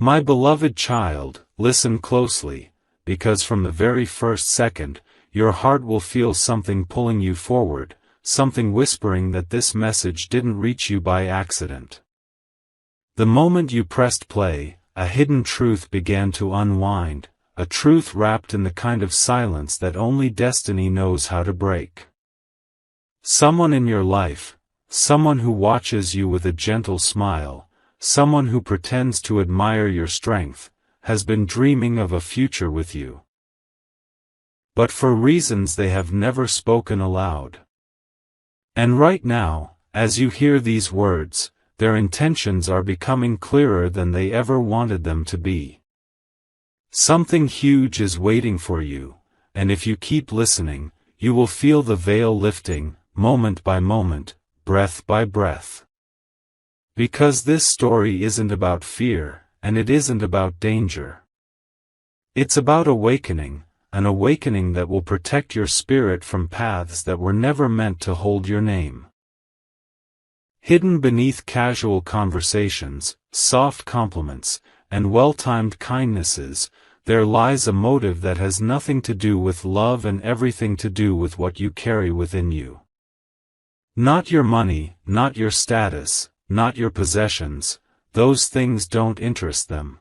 My beloved child, listen closely, because from the very first second, your heart will feel something pulling you forward, something whispering that this message didn't reach you by accident. The moment you pressed play, a hidden truth began to unwind, a truth wrapped in the kind of silence that only destiny knows how to break. Someone in your life, someone who watches you with a gentle smile, someone who pretends to admire your strength, has been dreaming of a future with you. But for reasons they have never spoken aloud. And right now, as you hear these words, their intentions are becoming clearer than they ever wanted them to be. Something huge is waiting for you, and if you keep listening, you will feel the veil lifting, moment by moment, breath by breath. Because this story isn't about fear, and it isn't about danger. It's about awakening, an awakening that will protect your spirit from paths that were never meant to hold your name. Hidden beneath casual conversations, soft compliments, and well-timed kindnesses, there lies a motive that has nothing to do with love and everything to do with what you carry within you. Not your money, not your status, not your possessions, those things don't interest them.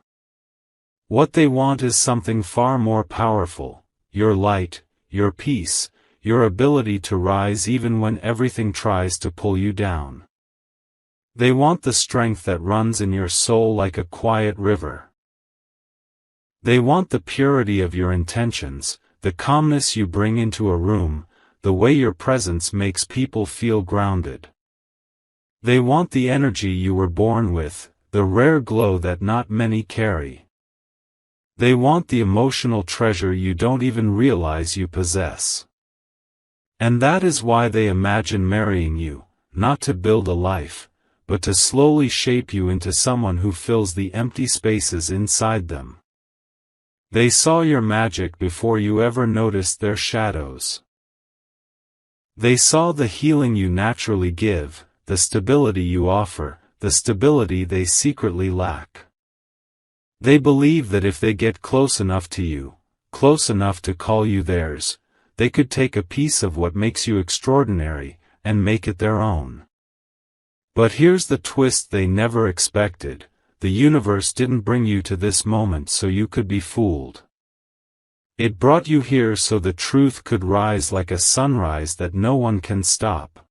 What they want is something far more powerful, your light, your peace, your ability to rise even when everything tries to pull you down. They want the strength that runs in your soul like a quiet river. They want the purity of your intentions, the calmness you bring into a room, the way your presence makes people feel grounded. They want the energy you were born with, the rare glow that not many carry. They want the emotional treasure you don't even realize you possess. And that is why they imagine marrying you, not to build a life, but to slowly shape you into someone who fills the empty spaces inside them. They saw your magic before you ever noticed their shadows. They saw the healing you naturally give, the stability you offer, the stability they secretly lack. They believe that if they get close enough to you, close enough to call you theirs, they could take a piece of what makes you extraordinary, and make it their own. But here's the twist they never expected: the universe didn't bring you to this moment so you could be fooled. It brought you here so the truth could rise like a sunrise that no one can stop.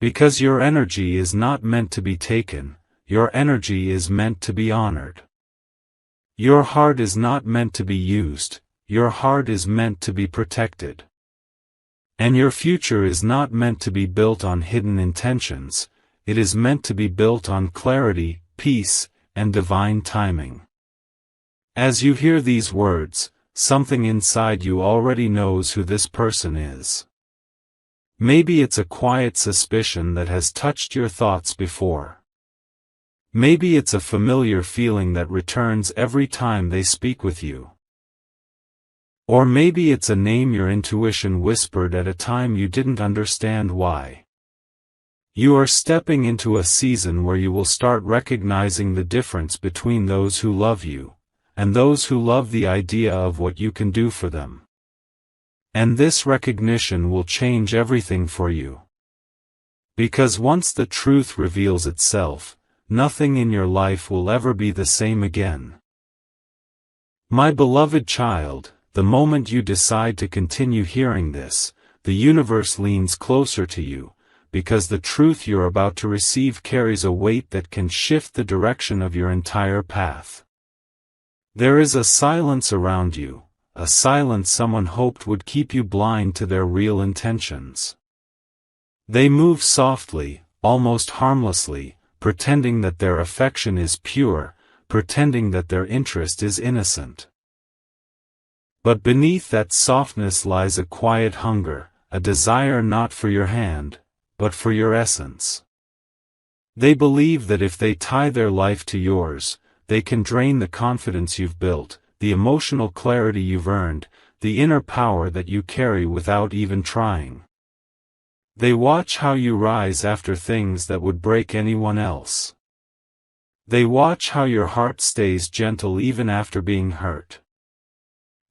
Because your energy is not meant to be taken, your energy is meant to be honored. Your heart is not meant to be used, your heart is meant to be protected. And your future is not meant to be built on hidden intentions, it is meant to be built on clarity, peace, and divine timing. As you hear these words, something inside you already knows who this person is. Maybe it's a quiet suspicion that has touched your thoughts before. Maybe it's a familiar feeling that returns every time they speak with you. Or maybe it's a name your intuition whispered at a time you didn't understand why. You are stepping into a season where you will start recognizing the difference between those who love you, and those who love the idea of what you can do for them. And this recognition will change everything for you. Because once the truth reveals itself, nothing in your life will ever be the same again. My beloved child, the moment you decide to continue hearing this, the universe leans closer to you, because the truth you're about to receive carries a weight that can shift the direction of your entire path. There is a silence around you, a silence someone hoped would keep you blind to their real intentions. They move softly, almost harmlessly, pretending that their affection is pure, pretending that their interest is innocent. But beneath that softness lies a quiet hunger, a desire not for your hand, but for your essence. They believe that if they tie their life to yours, they can drain the confidence you've built, the emotional clarity you've earned, the inner power that you carry without even trying. They watch how you rise after things that would break anyone else. They watch how your heart stays gentle even after being hurt.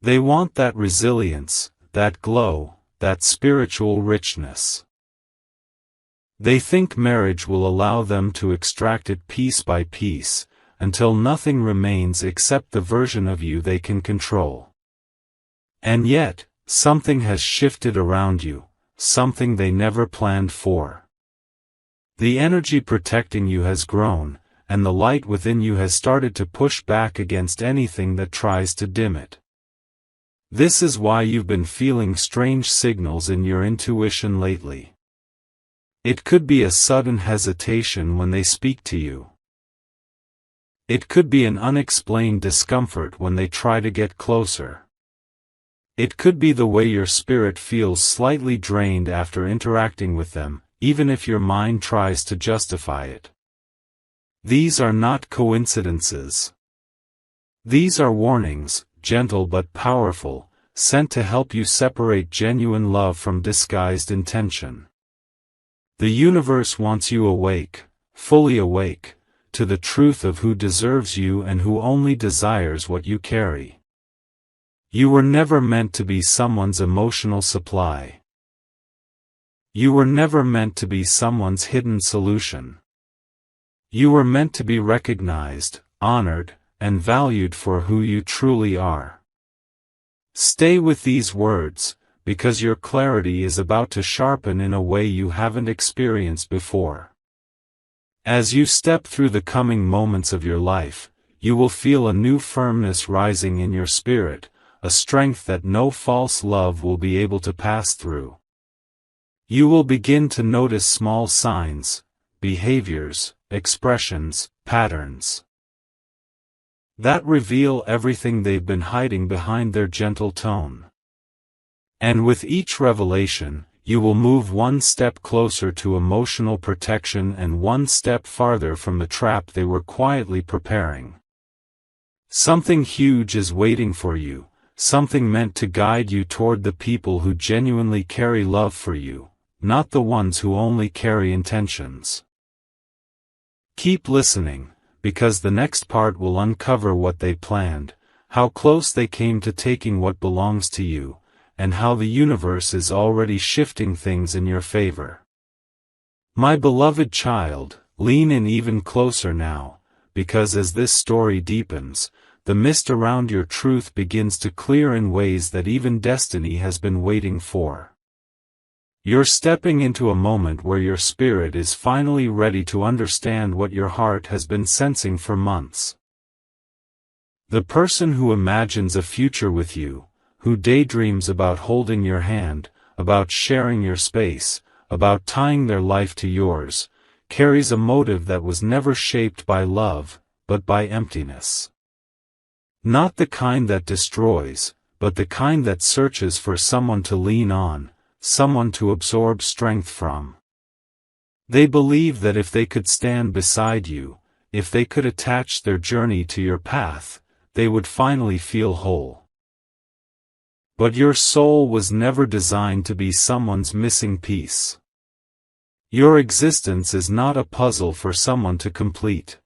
They want that resilience, that glow, that spiritual richness. They think marriage will allow them to extract it piece by piece, until nothing remains except the version of you they can control. And yet, something has shifted around you, something they never planned for. The energy protecting you has grown, and the light within you has started to push back against anything that tries to dim it. This is why you've been feeling strange signals in your intuition lately. It could be a sudden hesitation when they speak to you. It could be an unexplained discomfort when they try to get closer. It could be the way your spirit feels slightly drained after interacting with them, even if your mind tries to justify it. These are not coincidences. These are warnings, gentle but powerful, sent to help you separate genuine love from disguised intention. The universe wants you awake, fully awake, to the truth of who deserves you and who only desires what you carry. You were never meant to be someone's emotional supply. You were never meant to be someone's hidden solution. You were meant to be recognized, honored, and valued for who you truly are. Stay with these words, because your clarity is about to sharpen in a way you haven't experienced before. As you step through the coming moments of your life, you will feel a new firmness rising in your spirit, a strength that no false love will be able to pass through. You will begin to notice small signs, behaviors, expressions, patterns that reveal everything they've been hiding behind their gentle tone. And with each revelation, you will move one step closer to emotional protection and one step farther from the trap they were quietly preparing. Something huge is waiting for you, something meant to guide you toward the people who genuinely carry love for you, not the ones who only carry intentions. Keep listening, because the next part will uncover what they planned, how close they came to taking what belongs to you, and how the universe is already shifting things in your favor. My beloved child, lean in even closer now, because as this story deepens, the mist around your truth begins to clear in ways that even destiny has been waiting for. You're stepping into a moment where your spirit is finally ready to understand what your heart has been sensing for months. The person who imagines a future with you, who daydreams about holding your hand, about sharing your space, about tying their life to yours, carries a motive that was never shaped by love, but by emptiness. Not the kind that destroys, but the kind that searches for someone to lean on, someone to absorb strength from. They believe that if they could stand beside you, if they could attach their journey to your path, they would finally feel whole. But your soul was never designed to be someone's missing piece. Your existence is not a puzzle for someone to complete.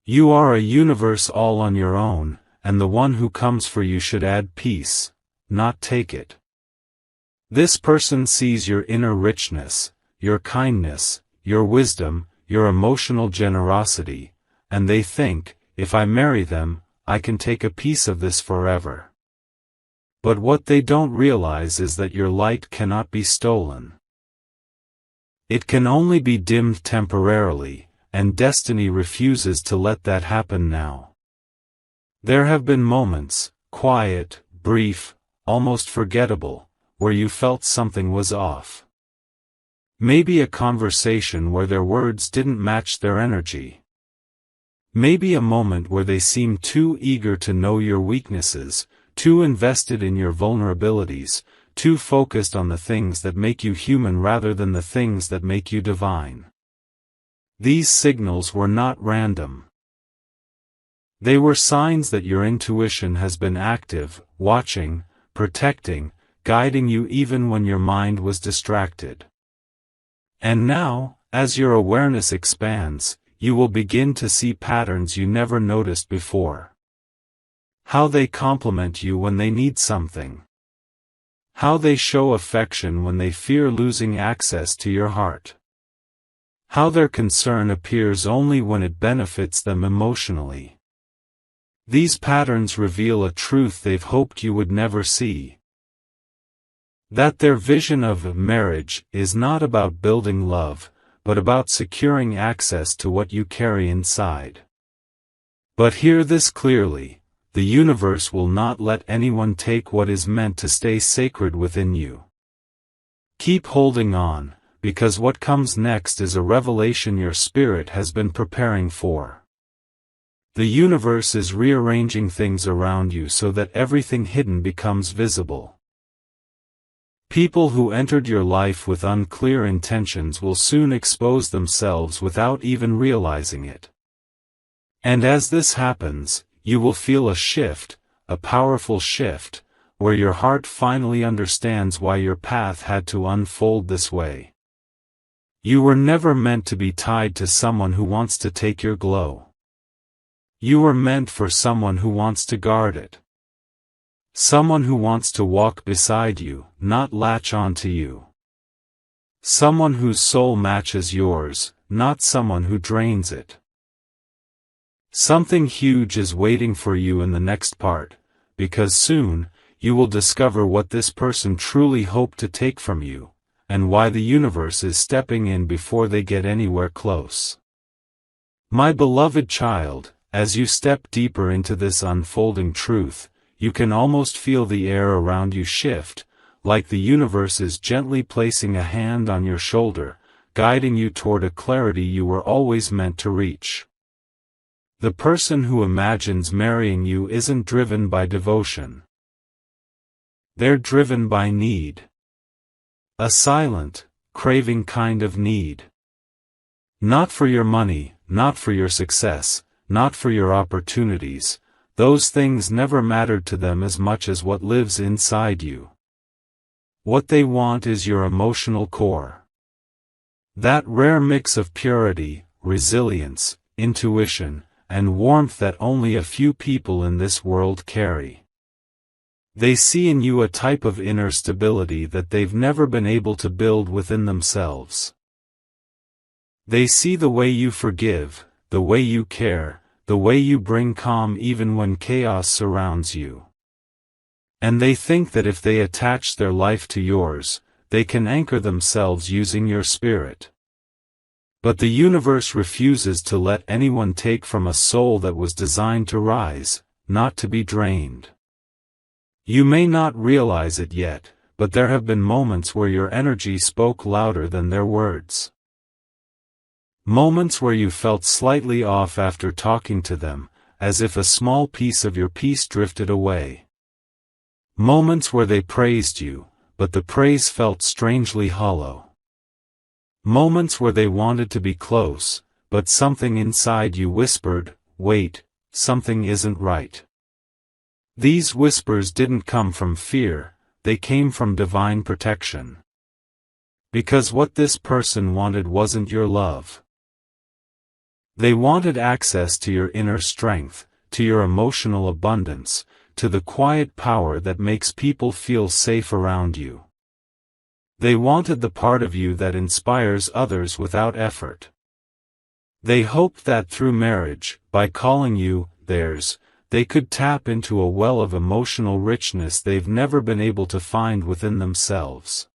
You are a universe all on your own, and the one who comes for you should add peace, not take it. This person sees your inner richness, your kindness, your wisdom, your emotional generosity, and they think, if I marry them, I can take a piece of this forever. But what they don't realize is that your light cannot be stolen. It can only be dimmed temporarily, and destiny refuses to let that happen now. There have been moments, quiet, brief, almost forgettable, where you felt something was off. Maybe a conversation where their words didn't match their energy. Maybe a moment where they seemed too eager to know your weaknesses, too invested in your vulnerabilities, too focused on the things that make you human rather than the things that make you divine. These signals were not random. They were signs that your intuition has been active, watching, protecting, guiding you even when your mind was distracted. And now, as your awareness expands, you will begin to see patterns you never noticed before. How they compliment you when they need something. How they show affection when they fear losing access to your heart. How their concern appears only when it benefits them emotionally. These patterns reveal a truth they've hoped you would never see. That their vision of marriage is not about building love, but about securing access to what you carry inside. But hear this clearly, the universe will not let anyone take what is meant to stay sacred within you. Keep holding on, because what comes next is a revelation your spirit has been preparing for. The universe is rearranging things around you so that everything hidden becomes visible. People who entered your life with unclear intentions will soon expose themselves without even realizing it. And as this happens, you will feel a shift, a powerful shift, where your heart finally understands why your path had to unfold this way. You were never meant to be tied to someone who wants to take your glow. You were meant for someone who wants to guard it. Someone who wants to walk beside you, not latch onto you. Someone whose soul matches yours, not someone who drains it. Something huge is waiting for you in the next part, because soon, you will discover what this person truly hoped to take from you, and why the universe is stepping in before they get anywhere close. My beloved child, as you step deeper into this unfolding truth, you can almost feel the air around you shift, like the universe is gently placing a hand on your shoulder, guiding you toward a clarity you were always meant to reach. The person who imagines marrying you isn't driven by devotion. They're driven by need. A silent, craving kind of need. Not for your money, not for your success, not for your opportunities. Those things never mattered to them as much as what lives inside you. What they want is your emotional core. That rare mix of purity, resilience, intuition, and warmth that only a few people in this world carry. They see in you a type of inner stability that they've never been able to build within themselves. They see the way you forgive, the way you care, the way you bring calm even when chaos surrounds you. And they think that if they attach their life to yours, they can anchor themselves using your spirit. But the universe refuses to let anyone take from a soul that was designed to rise, not to be drained. You may not realize it yet, but there have been moments where your energy spoke louder than their words. Moments where you felt slightly off after talking to them, as if a small piece of your peace drifted away. Moments where they praised you, but the praise felt strangely hollow. Moments where they wanted to be close, but something inside you whispered, "Wait, something isn't right." These whispers didn't come from fear, they came from divine protection. Because what this person wanted wasn't your love. They wanted access to your inner strength, to your emotional abundance, to the quiet power that makes people feel safe around you. They wanted the part of you that inspires others without effort. They hoped that through marriage, by calling you theirs, they could tap into a well of emotional richness they've never been able to find within themselves.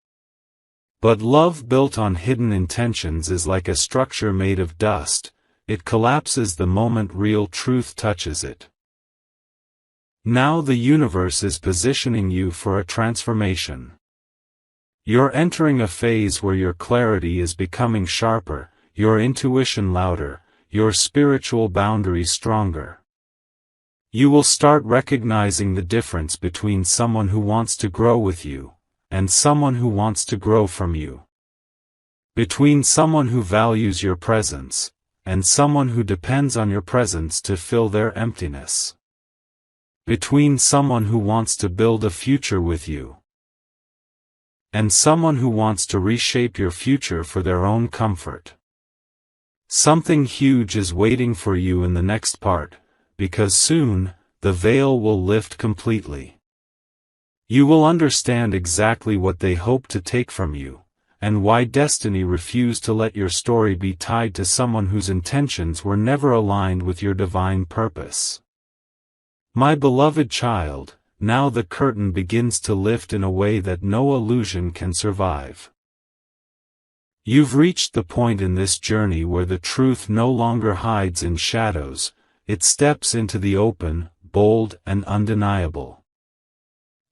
But love built on hidden intentions is like a structure made of dust. It collapses the moment real truth touches it. Now the universe is positioning you for a transformation. You're entering a phase where your clarity is becoming sharper, your intuition louder, your spiritual boundaries stronger. You will start recognizing the difference between someone who wants to grow with you, and someone who wants to grow from you. Between someone who values your presence, and someone who depends on your presence to fill their emptiness. Between someone who wants to build a future with you, and someone who wants to reshape your future for their own comfort. Something huge is waiting for you in the next part, because soon, the veil will lift completely. You will understand exactly what they hope to take from you, and why destiny refused to let your story be tied to someone whose intentions were never aligned with your divine purpose. My beloved child, now the curtain begins to lift in a way that no illusion can survive. You've reached the point in this journey where the truth no longer hides in shadows, it steps into the open, bold, and undeniable.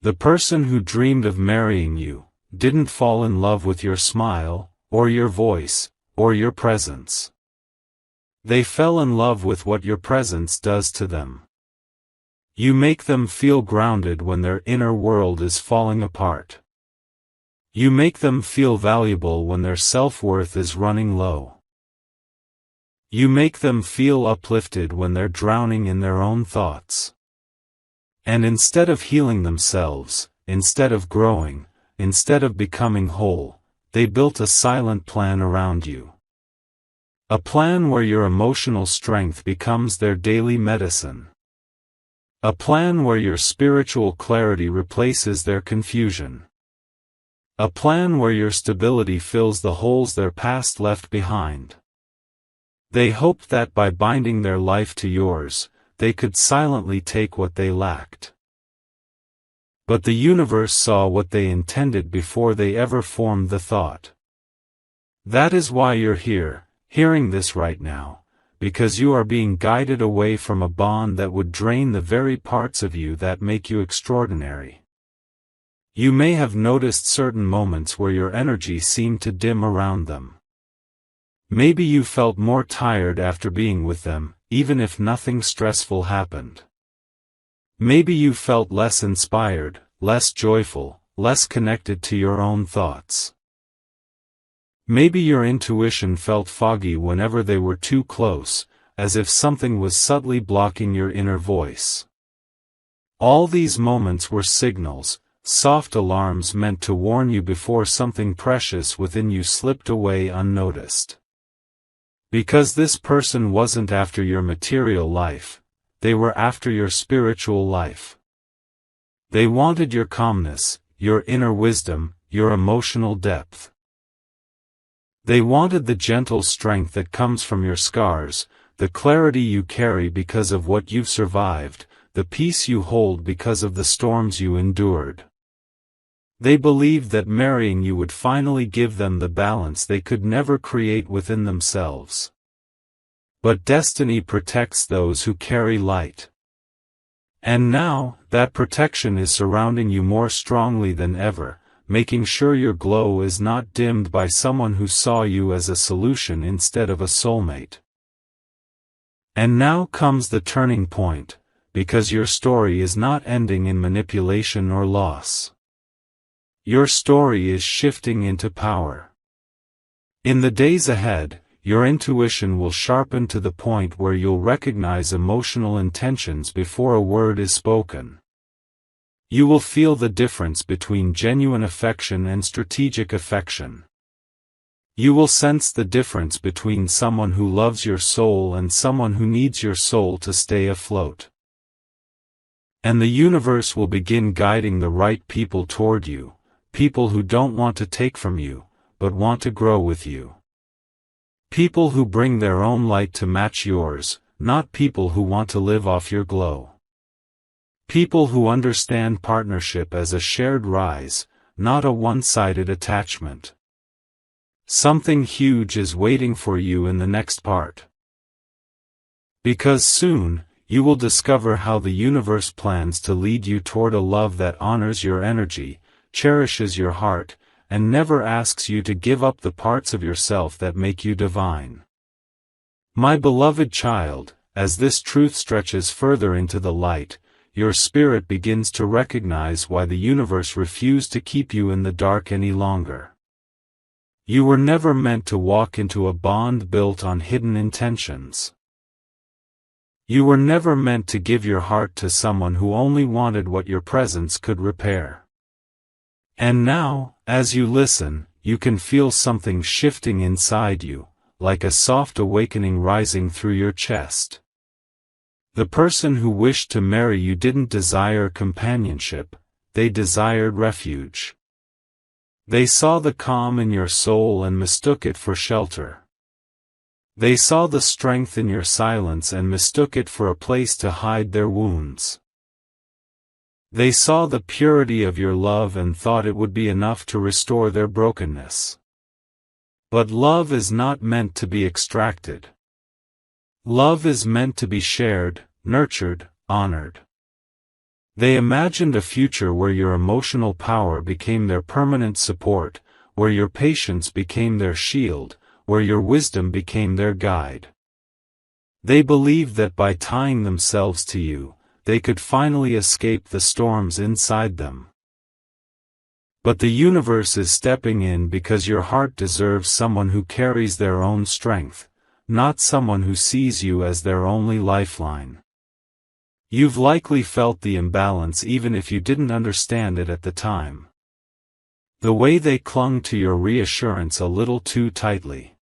The person who dreamed of marrying you didn't fall in love with your smile, or your voice, or your presence. They fell in love with what your presence does to them. You make them feel grounded when their inner world is falling apart. You make them feel valuable when their self-worth is running low. You make them feel uplifted when they're drowning in their own thoughts. And instead of healing themselves, instead of growing, instead of becoming whole, they built a silent plan around you. A plan where your emotional strength becomes their daily medicine. A plan where your spiritual clarity replaces their confusion. A plan where your stability fills the holes their past left behind. They hoped that by binding their life to yours, they could silently take what they lacked. But the universe saw what they intended before they ever formed the thought. That is why you're here, hearing this right now, because you are being guided away from a bond that would drain the very parts of you that make you extraordinary. You may have noticed certain moments where your energy seemed to dim around them. Maybe you felt more tired after being with them, even if nothing stressful happened. Maybe you felt less inspired, less joyful, less connected to your own thoughts. Maybe your intuition felt foggy whenever they were too close, as if something was subtly blocking your inner voice. All these moments were signals, soft alarms meant to warn you before something precious within you slipped away unnoticed. Because this person wasn't after your material life, they were after your spiritual life. They wanted your calmness, your inner wisdom, your emotional depth. They wanted the gentle strength that comes from your scars, the clarity you carry because of what you've survived, the peace you hold because of the storms you endured. They believed that marrying you would finally give them the balance they could never create within themselves. But destiny protects those who carry light. And now, that protection is surrounding you more strongly than ever, making sure your glow is not dimmed by someone who saw you as a solution instead of a soulmate. And now comes the turning point, because your story is not ending in manipulation or loss. Your story is shifting into power. In the days ahead, your intuition will sharpen to the point where you'll recognize emotional intentions before a word is spoken. You will feel the difference between genuine affection and strategic affection. You will sense the difference between someone who loves your soul and someone who needs your soul to stay afloat. And the universe will begin guiding the right people toward you. People who don't want to take from you, but want to grow with you. People who bring their own light to match yours, not people who want to live off your glow. People who understand partnership as a shared rise, not a one-sided attachment. Something huge is waiting for you in the next part. Because soon, you will discover how the universe plans to lead you toward a love that honors your energy, cherishes your heart, and never asks you to give up the parts of yourself that make you divine. My beloved child, as this truth stretches further into the light, your spirit begins to recognize why the universe refused to keep you in the dark any longer. You were never meant to walk into a bond built on hidden intentions. You were never meant to give your heart to someone who only wanted what your presence could repair. And now, as you listen, you can feel something shifting inside you, like a soft awakening rising through your chest. The person who wished to marry you didn't desire companionship, they desired refuge. They saw the calm in your soul and mistook it for shelter. They saw the strength in your silence and mistook it for a place to hide their wounds. They saw the purity of your love and thought it would be enough to restore their brokenness. But love is not meant to be extracted. Love is meant to be shared, nurtured, honored. They imagined a future where your emotional power became their permanent support, where your patience became their shield, where your wisdom became their guide. They believed that by tying themselves to you, they could finally escape the storms inside them. But the universe is stepping in because your heart deserves someone who carries their own strength, not someone who sees you as their only lifeline. You've likely felt the imbalance even if you didn't understand it at the time. The way they clung to your reassurance a little too tightly.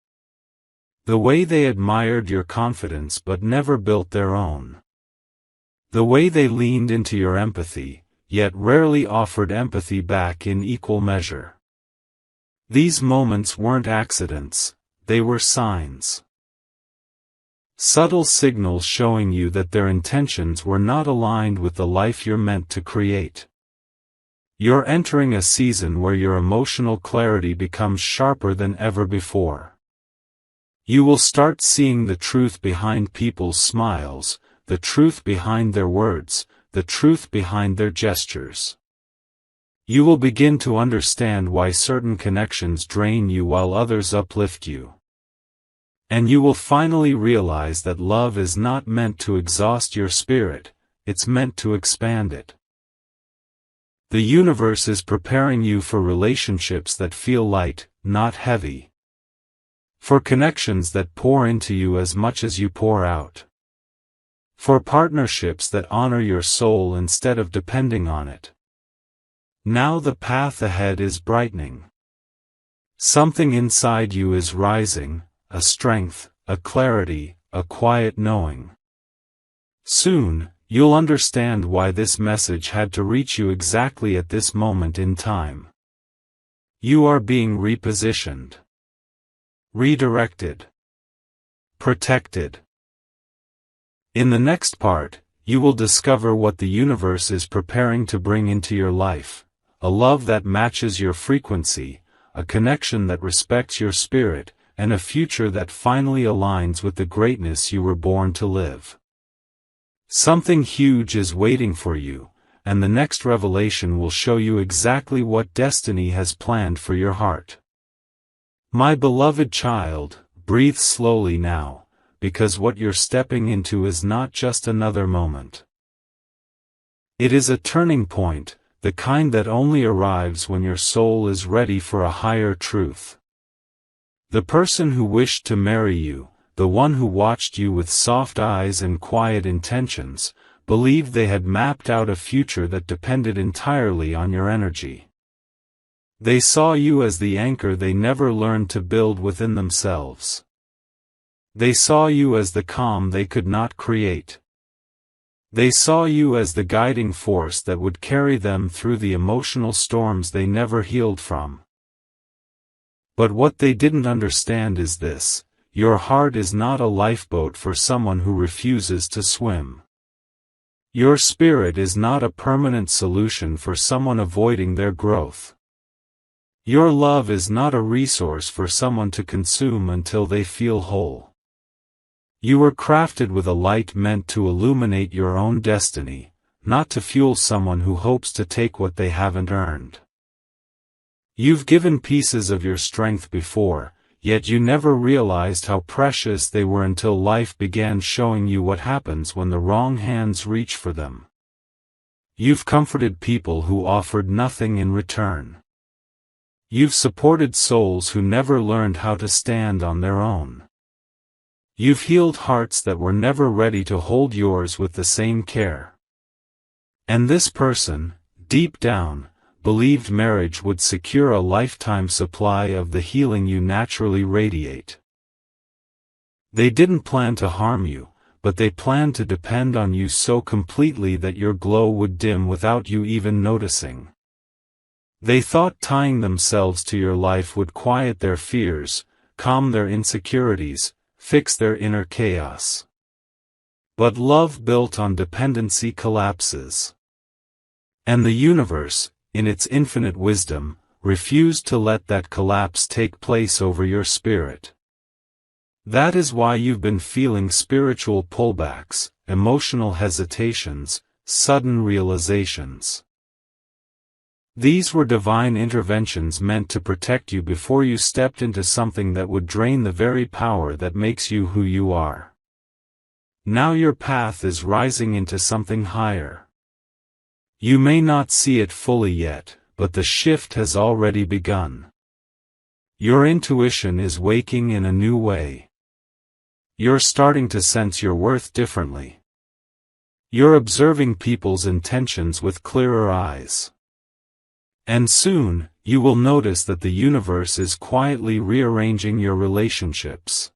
The way they admired your confidence but never built their own. The way they leaned into your empathy, yet rarely offered empathy back in equal measure. These moments weren't accidents, they were signs. Subtle signals showing you that their intentions were not aligned with the life you're meant to create. You're entering a season where your emotional clarity becomes sharper than ever before. You will start seeing the truth behind people's smiles, the truth behind their words, the truth behind their gestures. You will begin to understand why certain connections drain you while others uplift you. And you will finally realize that love is not meant to exhaust your spirit, it's meant to expand it. The universe is preparing you for relationships that feel light, not heavy. For connections that pour into you as much as you pour out. For partnerships that honor your soul instead of depending on it. Now the path ahead is brightening. Something inside you is rising, a strength, a clarity, a quiet knowing. Soon, you'll understand why this message had to reach you exactly at this moment in time. You are being repositioned. Redirected. Protected. In the next part, you will discover what the universe is preparing to bring into your life, a love that matches your frequency, a connection that respects your spirit, and a future that finally aligns with the greatness you were born to live. Something huge is waiting for you, and the next revelation will show you exactly what destiny has planned for your heart. My beloved child, breathe slowly now. Because what you're stepping into is not just another moment. It is a turning point, the kind that only arrives when your soul is ready for a higher truth. The person who wished to marry you, the one who watched you with soft eyes and quiet intentions, believed they had mapped out a future that depended entirely on your energy. They saw you as the anchor they never learned to build within themselves. They saw you as the calm they could not create. They saw you as the guiding force that would carry them through the emotional storms they never healed from. But what they didn't understand is this: your heart is not a lifeboat for someone who refuses to swim. Your spirit is not a permanent solution for someone avoiding their growth. Your love is not a resource for someone to consume until they feel whole. You were crafted with a light meant to illuminate your own destiny, not to fuel someone who hopes to take what they haven't earned. You've given pieces of your strength before, yet you never realized how precious they were until life began showing you what happens when the wrong hands reach for them. You've comforted people who offered nothing in return. You've supported souls who never learned how to stand on their own. You've healed hearts that were never ready to hold yours with the same care. And this person, deep down, believed marriage would secure a lifetime supply of the healing you naturally radiate. They didn't plan to harm you, but they planned to depend on you so completely that your glow would dim without you even noticing. They thought tying themselves to your life would quiet their fears, calm their insecurities, fix their inner chaos. But love built on dependency collapses. And the universe, in its infinite wisdom, refused to let that collapse take place over your spirit. That is why you've been feeling spiritual pullbacks, emotional hesitations, sudden realizations. These were divine interventions meant to protect you before you stepped into something that would drain the very power that makes you who you are. Now your path is rising into something higher. You may not see it fully yet, but the shift has already begun. Your intuition is waking in a new way. You're starting to sense your worth differently. You're observing people's intentions with clearer eyes. And soon, you will notice that the universe is quietly rearranging your relationships.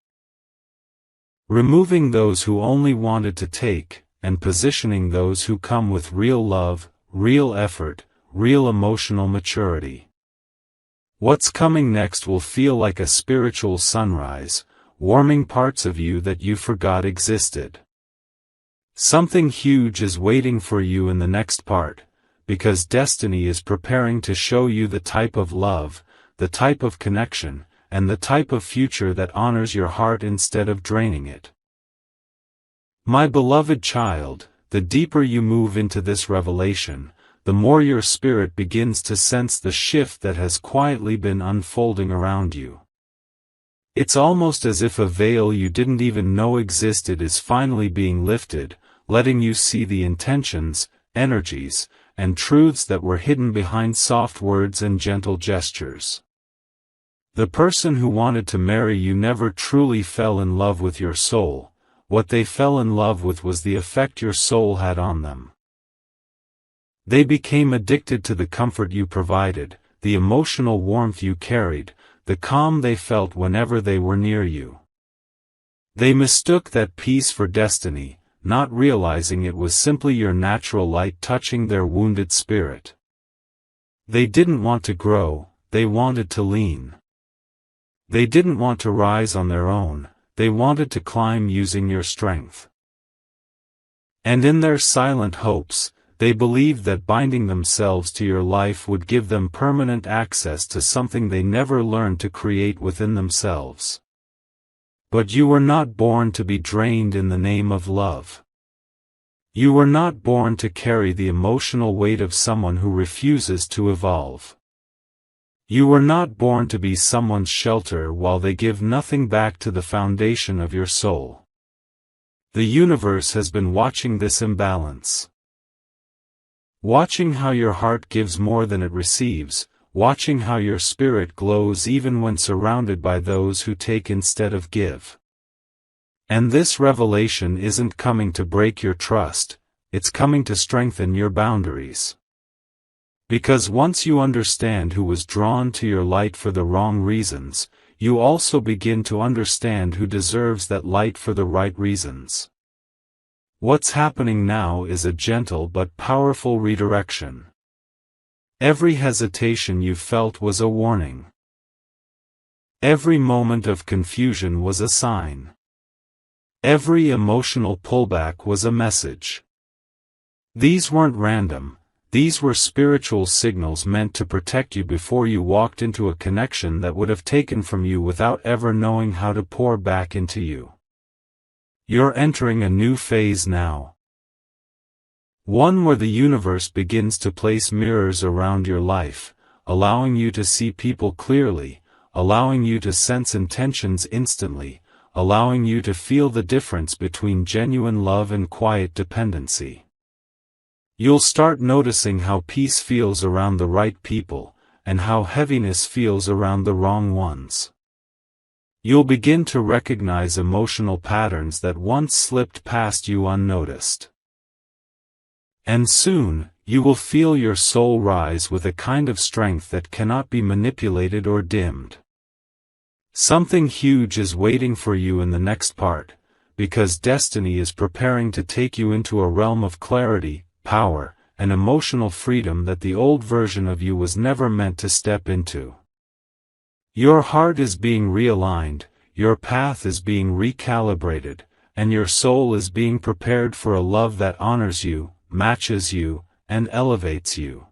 Removing those who only wanted to take, and positioning those who come with real love, real effort, real emotional maturity. What's coming next will feel like a spiritual sunrise, warming parts of you that you forgot existed. Something huge is waiting for you in the next part, because destiny is preparing to show you the type of love, the type of connection, and the type of future that honors your heart instead of draining it. My beloved child, the deeper you move into this revelation, the more your spirit begins to sense the shift that has quietly been unfolding around you. It's almost as if a veil you didn't even know existed is finally being lifted, letting you see the intentions, energies, and truths that were hidden behind soft words and gentle gestures. The person who wanted to marry you never truly fell in love with your soul. What they fell in love with was the effect your soul had on them. They became addicted to the comfort you provided, the emotional warmth you carried, the calm they felt whenever they were near you. They mistook that peace for destiny, not realizing it was simply your natural light touching their wounded spirit. They didn't want to grow, they wanted to lean. They didn't want to rise on their own, they wanted to climb using your strength. And in their silent hopes, they believed that binding themselves to your life would give them permanent access to something they never learned to create within themselves. But you were not born to be drained in the name of love. You were not born to carry the emotional weight of someone who refuses to evolve. You were not born to be someone's shelter while they give nothing back to the foundation of your soul. The universe has been watching this imbalance. Watching how your heart gives more than it receives, watching how your spirit glows even when surrounded by those who take instead of give. And this revelation isn't coming to break your trust, it's coming to strengthen your boundaries. Because once you understand who was drawn to your light for the wrong reasons, you also begin to understand who deserves that light for the right reasons. What's happening now is a gentle but powerful redirection. Every hesitation you felt was a warning. Every moment of confusion was a sign. Every emotional pullback was a message. These weren't random, these were spiritual signals meant to protect you before you walked into a connection that would have taken from you without ever knowing how to pour back into you. You're entering a new phase now. One where the universe begins to place mirrors around your life, allowing you to see people clearly, allowing you to sense intentions instantly, allowing you to feel the difference between genuine love and quiet dependency. You'll start noticing how peace feels around the right people, and how heaviness feels around the wrong ones. You'll begin to recognize emotional patterns that once slipped past you unnoticed. And soon, you will feel your soul rise with a kind of strength that cannot be manipulated or dimmed. Something huge is waiting for you in the next part, because destiny is preparing to take you into a realm of clarity, power, and emotional freedom that the old version of you was never meant to step into. Your heart is being realigned, your path is being recalibrated, and your soul is being prepared for a love that honors you, matches you, and elevates you.